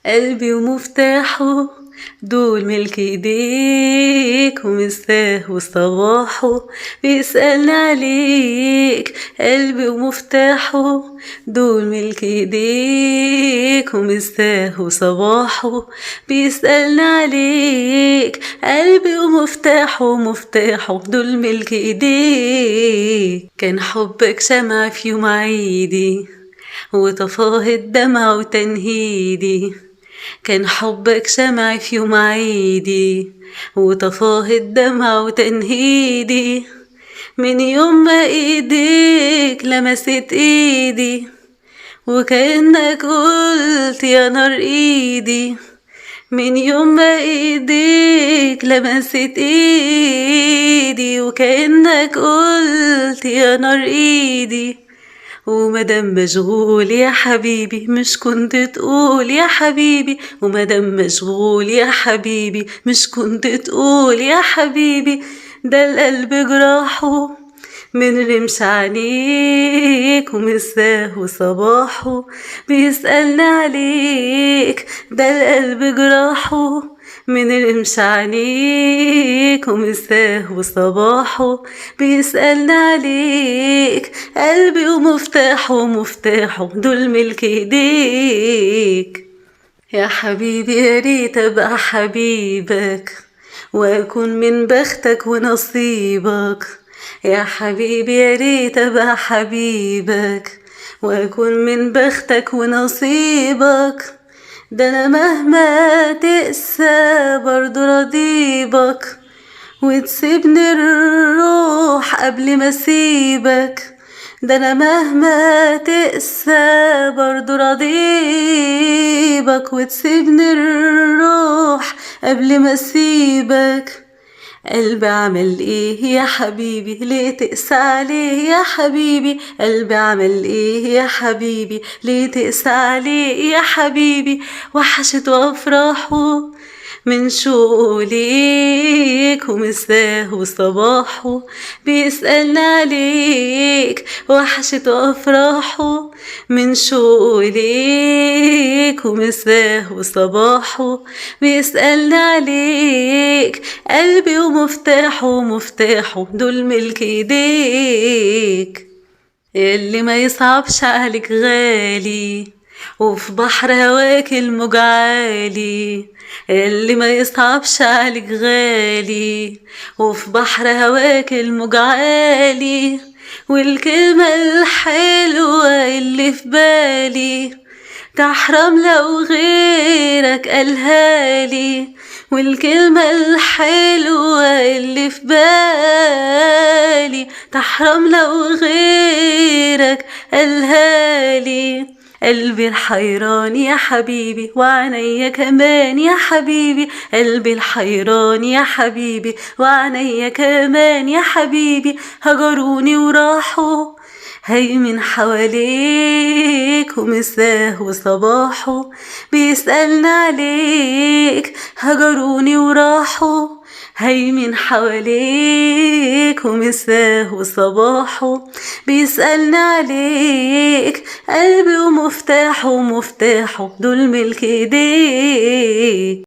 قلبي ومفتاحه دول ملك ايديك، ومساه وصباحه بيسألني عليك. قلبي ومفتاحه دول ملك ايديك، ومساه وصباحه بيسألني عليك. قلبي ومفتاحه دول ملك ايديك. كان حبك شمع في يوم عيدي وطفاه الدمع وتنهيدي. كان حبك شمع في يوم عيدي وطفاه الدمع وتنهيدي. من يوم ما ايديك لمست ايدي وكأنك قلت يا نار ايدي. من يوم ما ايديك لمست ايدي وكأنك قلت يا نار ايدي. ومادام مشغول يا حبيبي مش كنت تقول يا حبيبي، ومادام مشغول يا حبيبي مش كنت تقول يا حبيبي. ده القلب جراحه من رمش عينيك، ومساه وصباحه بيسألني عليك. ده القلب جراحه من رمش عينيك، ومساه وصباحه بيسألني عليك. قلبي ومفتاحه دول ملك ايديك. يا حبيبي يا ريت ابقى حبيبك واكون من بختك ونصيبك. يا حبيبي يا ريت ابقى حبيبك واكون من بختك ونصيبك. ده انا مهما تقسى برضو رضيبك، وتسيبني الروح قبل ما اسيبك. ده انا مهما تقسى برضو رضيبك، وتسيبني الروح قبل ما اسيبك. قلبي عمل ايه يا حبيبي ليه تقسى عليه يا حبيبي؟ قلبي عمل ايه يا حبيبي ليه تقسى عليه يا حبيبي؟ وحشت وافراحه من شوقه ليك، ومساه وصباحه بيسألني عليك. وحشت وافراحه من شوقه ليك، ومساه وصباحه بيسألني عليك. قلبي ومفتاحه دول ملك ايديك. اللي ما يصعبش عليك غالي وفي بحر هواك الموج عالي. اللي ما يصعبش عليك غالي وفي بحر هواك الموج عالي. والكلمة الحلوة اللي في بالي تحرم لو غيرك قالها لي. والكلمة الحلوة اللي في بالي تحرم لو غيرك قالها لي. قلبي الحيران يا حبيبي وعينيا كمان يا حبيبي. قلبي الحيران يا حبيبي وعينيا كمان يا حبيبي. هجروني وراحوا هيمن حواليك، ومساه وصباحه بيسألني عليك. هجروني وراحوا هيمن حواليك، ومساه وصباحه بيسألني عليك. قلبي ومفتاحه دول ملك ايديك.